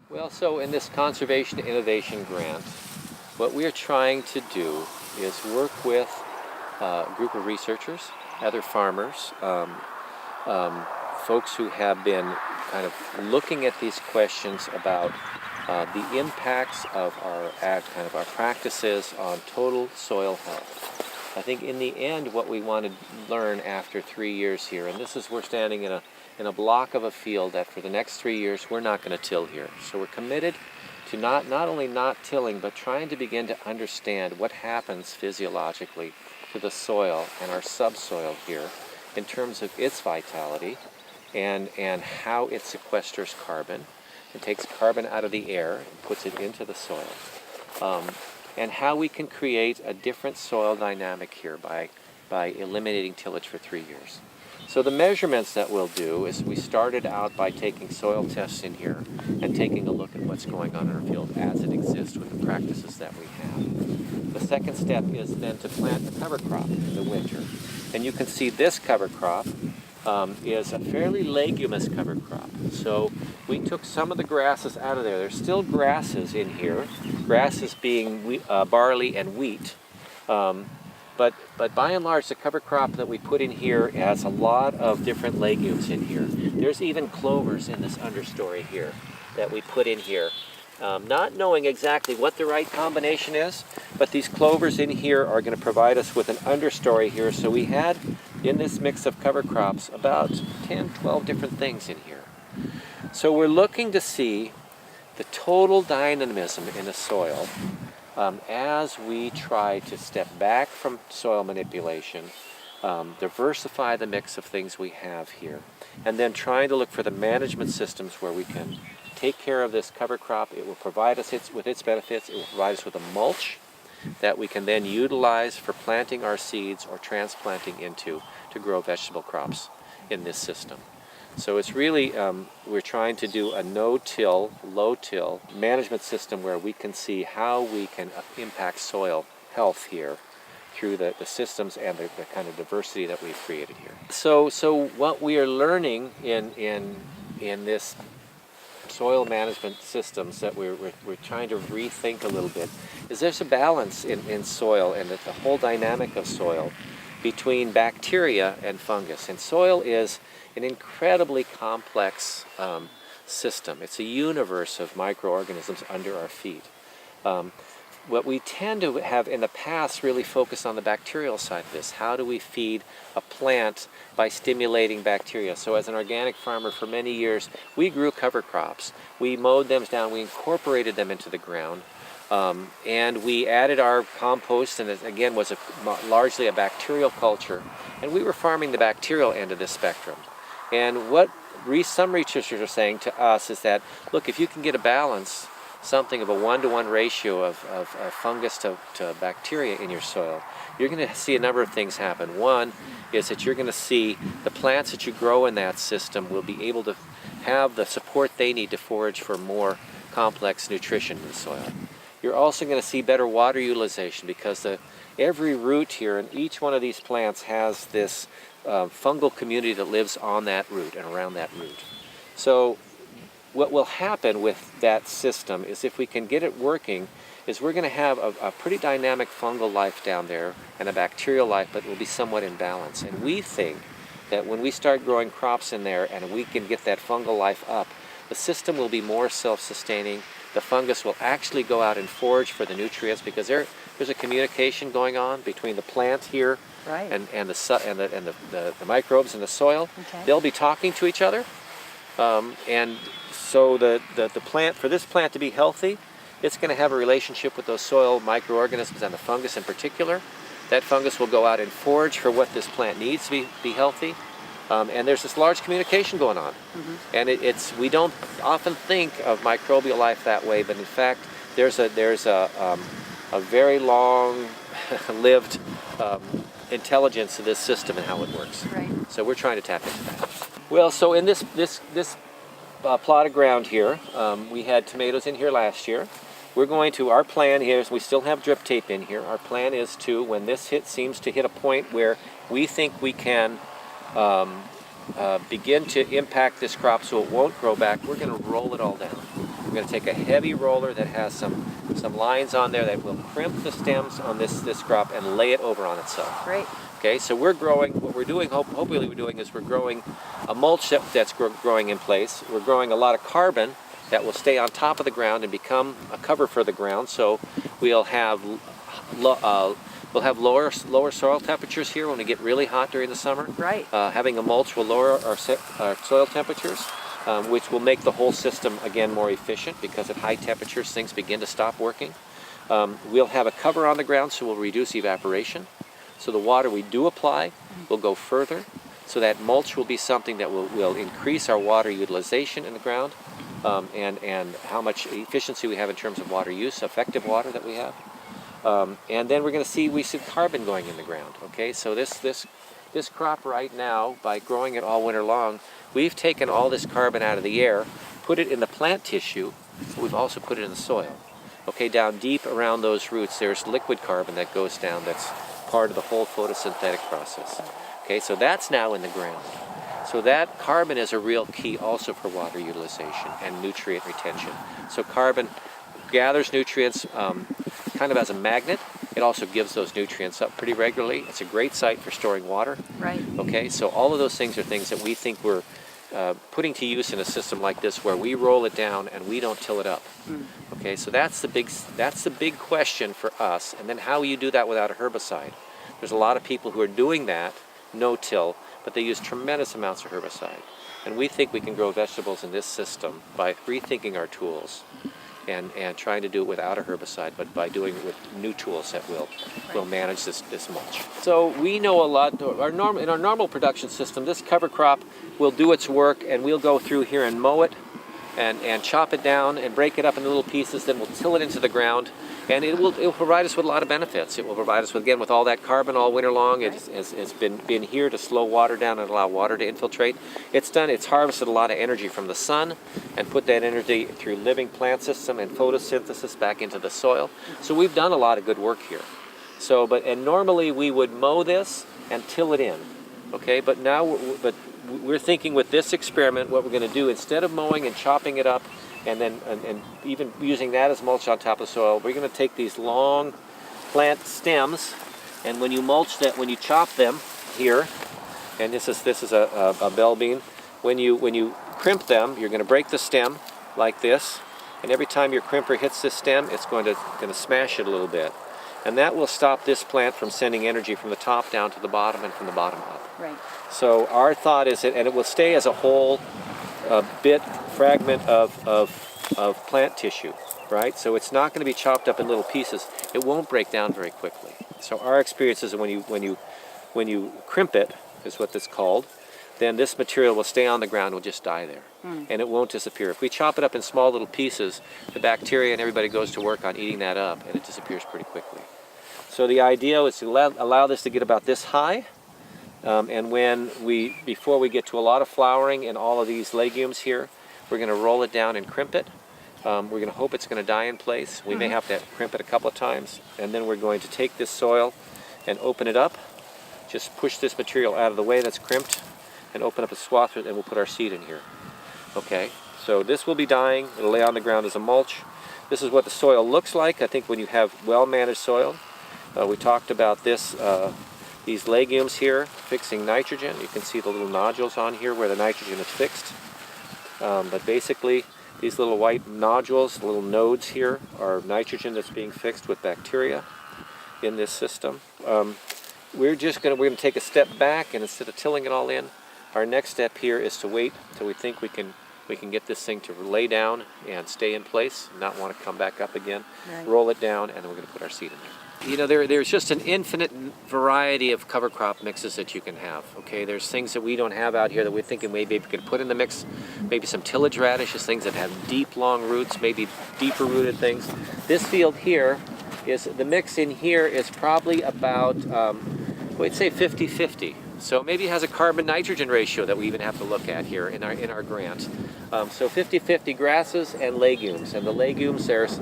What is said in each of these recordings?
Well, so in this Conservation Innovation Grant, what we are trying to do is work with a group of researchers, other farmers, folks who have been kind of looking at these questions about the impacts of our practices on total soil health. I think in the end, what we want to learn after 3 years here, and this is we're standing in a block of a field that for the next 3 years we're not going to till here. So we're committed to not only not tilling, but trying to begin to understand what happens physiologically to the soil and our subsoil here in terms of its vitality and how it sequesters carbon and takes carbon out of the air and puts it into the soil. And how we can create a different soil dynamic here by eliminating tillage for 3 years. So the measurements that we'll do is we started out by taking soil tests in here and taking a look at what's going on in our field as it exists with the practices that we have. The second step is then to plant a cover crop in the winter. And you can see this cover crop is a fairly leguminous cover crop. So we took some of the grasses out of there. There's still grasses in here, grasses being barley and wheat. But by and large, the cover crop that we put in here has a lot of different legumes in here. There's even clovers in this understory here that we put in here. Not knowing exactly what the right combination is, but these clovers in here are going to provide us with an understory here. So we had, in this mix of cover crops, about 10, 12 different things in here. So we're looking to see the total dynamism in the soil as we try to step back from soil manipulation, diversify the mix of things we have here, and then trying to look for the management systems where we can take care of this cover crop. It will provide us with its benefits. It will provide us with a mulch that we can then utilize for planting our seeds or transplanting into to grow vegetable crops in this system. So it's really, we're trying to do a no-till, low-till management system where we can see how we can impact soil health here through the systems and the kind of diversity that we've created here. So what we are learning in this soil management systems that we're trying to rethink a little bit is there's a balance in soil and the whole dynamic of soil between bacteria and fungus. And soil is an incredibly complex system. It's a universe of microorganisms under our feet. What we tend to have in the past really focused on the bacterial side of this. How do we feed a plant by stimulating bacteria? So as an organic farmer for many years, we grew cover crops. We mowed them down, we incorporated them into the ground, and we added our compost, and it again was largely a bacterial culture, and we were farming the bacterial end of this spectrum. And what some researchers are saying to us is that, look, if you can get a balance, something of a 1-to-1 ratio of fungus to bacteria in your soil, you're going to see a number of things happen. One is that you're going to see the plants that you grow in that system will be able to have the support they need to forage for more complex nutrition in the soil. You're also going to see better water utilization because every root here in each one of these plants has this fungal community that lives on that root and around that root. So what will happen with that system is if we can get it working is we're going to have a pretty dynamic fungal life down there and a bacterial life, but it will be somewhat in balance. And we think that when we start growing crops in there and we can get that fungal life up, the system will be more self-sustaining. The fungus will actually go out and forage for the nutrients because there's a communication going on between the plant here right. and the microbes in the soil. Okay. They'll be talking to each other, and so the plant, for this plant to be healthy, it's going to have a relationship with those soil microorganisms and the fungus in particular. That fungus will go out and forage for what this plant needs to be healthy. And there's this large communication going on. Mm-hmm. And we don't often think of microbial life that way, but in fact, there's a very long-lived intelligence to this system and how it works. Right. So we're trying to tap into that. Well, so in this plot of ground here, we had tomatoes in here last year. Our plan here is we still have drip tape in here. Our plan is to, when this seems to hit a point where we think we can begin to impact this crop so it won't grow back, we're going to roll it all down. We're going to take a heavy roller that has some lines on there that will crimp the stems on this crop and lay it over on itself. Great. Okay, so we're growing, what we're doing, hopefully we're doing is we're growing a mulch that's growing in place. We're growing a lot of carbon that will stay on top of the ground and become a cover for the ground. So we'll have lower soil temperatures here when we get really hot during the summer. Right. Having a mulch will lower our soil temperatures, which will make the whole system again more efficient, because at high temperatures things begin to stop working. We'll have a cover on the ground, so we'll reduce evaporation. So the water we do apply will go further. So that mulch will be something that will increase our water utilization in the ground, and how much efficiency we have in terms of water use, effective water that we have. And then we're going to see carbon going in the ground. Okay, so this crop right now, by growing it all winter long, we've taken all this carbon out of the air, put it in the plant tissue, but we've also put it in the soil. Okay, down deep around those roots, there's liquid carbon that goes down that's part of the whole photosynthetic process. Okay, so that's now in the ground. So that carbon is a real key also for water utilization and nutrient retention. So carbon gathers nutrients kind of as a magnet. It also gives those nutrients up pretty regularly. It's a great site for storing water. Right. Okay, so all of those things are things that we think we're putting to use in a system like this, where we roll it down and we don't till it up. Okay, so that's the big question for us. And then how you do that without a herbicide? There's a lot of people who are doing that no-till, but they use tremendous amounts of herbicide. And we think we can grow vegetables in this system by rethinking our tools and trying to do it without a herbicide, but by doing it with new tools that will manage this mulch. So we know a lot. In our normal production system, this cover crop will do its work, and we'll go through here and mow it and chop it down and break it up into little pieces. Then we'll till it into the ground, and it will provide us with a lot of benefits. It will provide us with all that carbon all winter long. It's been here to slow water down and allow water to infiltrate. It's harvested a lot of energy from the sun and put that energy through living plant system and photosynthesis back into the soil. So we've done a lot of good work here. And normally we would mow this and till it in. Okay, but we're thinking with this experiment, what we're going to do, instead of mowing and chopping it up and even using that as mulch on top of the soil, we're going to take these long plant stems, and when you chop them here, and this is a bell bean, when you crimp them, you're going to break the stem like this, and every time your crimper hits this stem, it's going to smash it a little bit. And that will stop this plant from sending energy from the top down to the bottom and from the bottom up. Right. So our thought is and it will stay as a whole fragment of plant tissue, right? So it's not going to be chopped up in little pieces. It won't break down very quickly. So our experience is when you crimp it, is what this is called, then this material will stay on the ground, will just die there, and it won't disappear. If we chop it up in small little pieces, the bacteria and everybody goes to work on eating that up, and it disappears pretty quickly. So the idea is to allow this to get about this high, and before we get to a lot of flowering in all of these legumes here, we're going to roll it down and crimp it. We're going to hope it's going to die in place. We may have to crimp it a couple of times, and then we're going to take this soil and open it up, just push this material out of the way that's crimped, and open up a swath, and we'll put our seed in here. Okay, so this will be dying. It'll lay on the ground as a mulch. This is what the soil looks like. I think when you have well-managed soil, we talked about these legumes here fixing nitrogen. You can see the little nodules on here where the nitrogen is fixed. But basically, these little white nodules, the little nodes here, are nitrogen that's being fixed with bacteria in this system. We're going to take a step back, and instead of tilling it all in, our next step here is to wait till we think we can get this thing to lay down and stay in place, not want to come back up again. Right. Roll it down, and then we're going to put our seed in there. You know, there's just an infinite variety of cover crop mixes that you can have. Okay, there's things that we don't have out here that we're thinking maybe we could put in the mix. Maybe some tillage radishes, things that have deep, long roots, maybe deeper rooted things. This field here the mix in here is probably about, we'd say 50-50. So maybe it has a carbon-nitrogen ratio that we even have to look at here in our grant. So 50-50 grasses and legumes. And the legumes, there's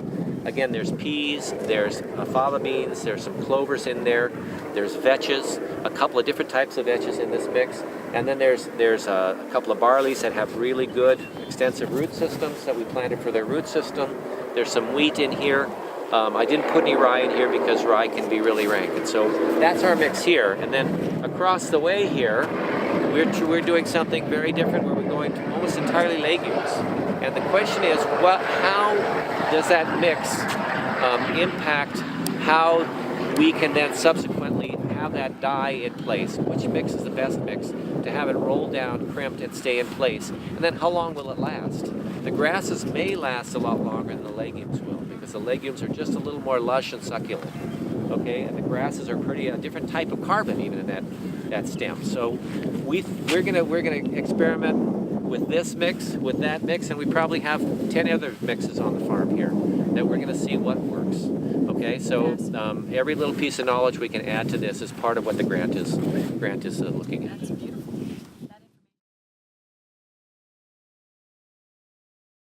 peas, there's fava beans, there's some clovers in there, there's vetches, a couple of different types of vetches in this mix. And then there's a couple of barleys that have really good extensive root systems that we planted for their root system. There's some wheat in here. I didn't put any rye in here because rye can be really rank. And so that's our mix here. And then across the way here, we're doing something very different where we're going to almost entirely legumes. And the question is, how does that mix impact how we can then subsequently have that die in place? Which mix is the best mix to have it roll down, crimped, and stay in place? And then how long will it last? The grasses may last a lot longer than the legumes will, because the legumes are just a little more lush and succulent. Okay, and the grasses are a different type of carbon even in that stem. So we're gonna experiment with this mix, with that mix, and we probably have 10 other mixes on the farm here that we're gonna see what works. Okay, so every little piece of knowledge we can add to this is part of what the grant is looking at.